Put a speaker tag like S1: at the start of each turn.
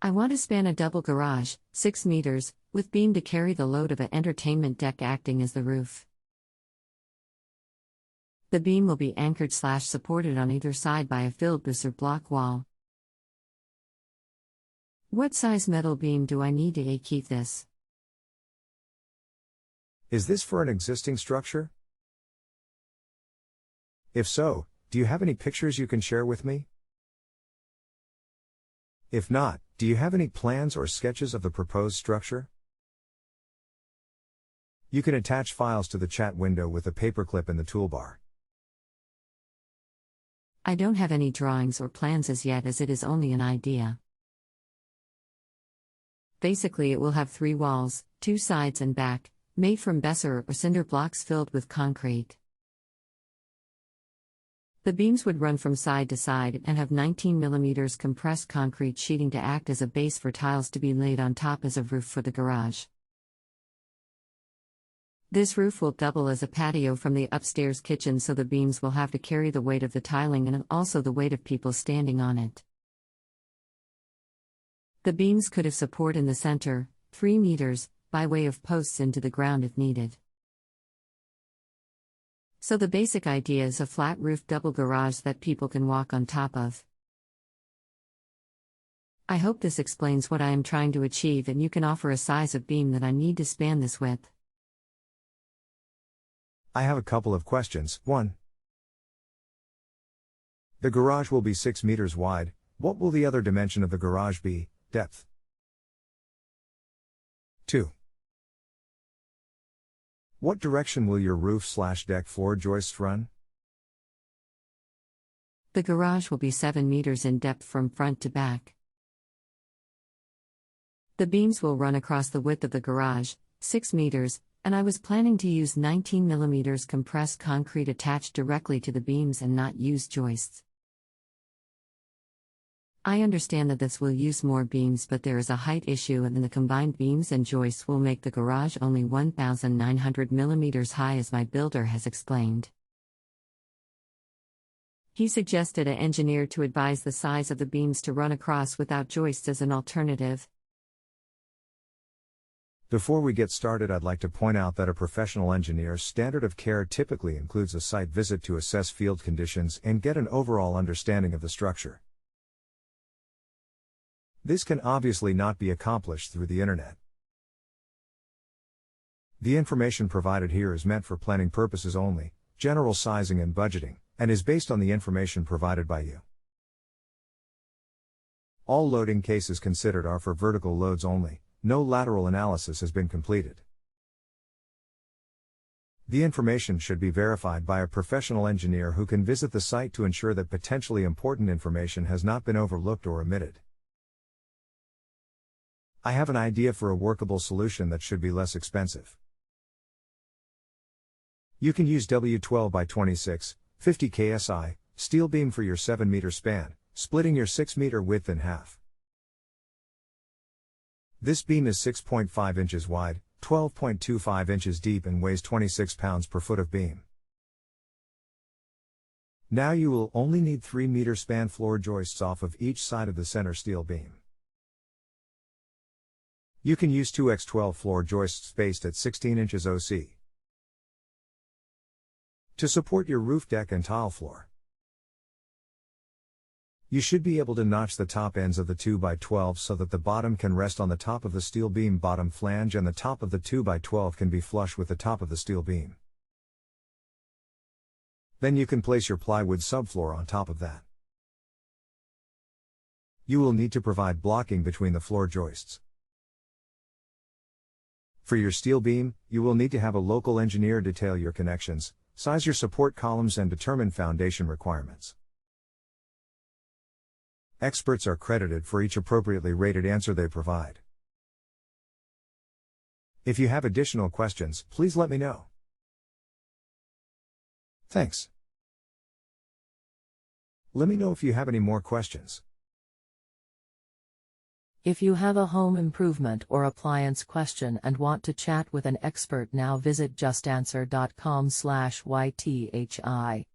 S1: I want to span a double garage, 6 meters, with beam to carry the load of an entertainment deck acting as the roof. The beam will be anchored/supported on either side by a filled beser block wall. What size metal beam do I need to acheive this?
S2: Is this for an existing structure? If so, do you have any pictures you can share with me? If not, do you have any plans or sketches of the proposed structure? You can attach files to the chat window with a paperclip in the toolbar.
S1: I don't have any drawings or plans as yet, as it is only an idea. Basically, it will have 3 walls, 2 sides and back, made from Besser or Cinder blocks filled with concrete. The beams would run from side to side and have 19 mm compressed concrete sheeting to act as a base for tiles to be laid on top as a roof for the garage. This roof will double as a patio from the upstairs kitchen, so the beams will have to carry the weight of the tiling and also the weight of people standing on it. The beams could have support in the center, 3 meters, by way of posts into the ground if needed. So the basic idea is a flat roof double garage that people can walk on top of. I hope this explains what I am trying to achieve, and you can offer a size of beam that I need to span this width.
S2: I have a couple of questions. 1. The garage will be 6 meters wide. What will the other dimension of the garage be? Depth. 2. What direction will your roof/deck floor joists run?
S1: The garage will be 7 meters in depth from front to back. The beams will run across the width of the garage, 6 meters, and I was planning to use 19 mm compressed concrete attached directly to the beams and not use joists. I understand that this will use more beams, but there is a height issue, and the combined beams and joists will make the garage only 1,900 mm high, as my builder has explained. He suggested an engineer to advise the size of the beams to run across without joists as an alternative.
S2: Before we get started, I'd like to point out that a professional engineer's standard of care typically includes a site visit to assess field conditions and get an overall understanding of the structure. This can obviously not be accomplished through the internet. The information provided here is meant for planning purposes only, general sizing and budgeting, and is based on the information provided by you. All loading cases considered are for vertical loads only. No lateral analysis has been completed. The information should be verified by a professional engineer who can visit the site to ensure that potentially important information has not been overlooked or omitted. I have an idea for a workable solution that should be less expensive. You can use W12 by 26, 50 KSI, steel beam for your 7-meter span, splitting your 6-meter width in half. This beam is 6.5 inches wide, 12.25 inches deep, and weighs 26 pounds per foot of beam. Now you will only need 3-meter span floor joists off of each side of the center steel beam. You can use 2x12 floor joists spaced at 16 inches OC to support your roof deck and tile floor. You should be able to notch the top ends of the 2x12 so that the bottom can rest on the top of the steel beam bottom flange, and the top of the 2x12 can be flush with the top of the steel beam. Then you can place your plywood subfloor on top of that. You will need to provide blocking between the floor joists. For your steel beam, you will need to have a local engineer detail your connections, size your support columns, and determine foundation requirements. Experts are credited for each appropriately rated answer they provide. If you have additional questions, please let me know. Thanks. Let me know if you have any more questions.
S3: If you have a home improvement or appliance question and want to chat with an expert now, visit JustAnswer.com/YTHI.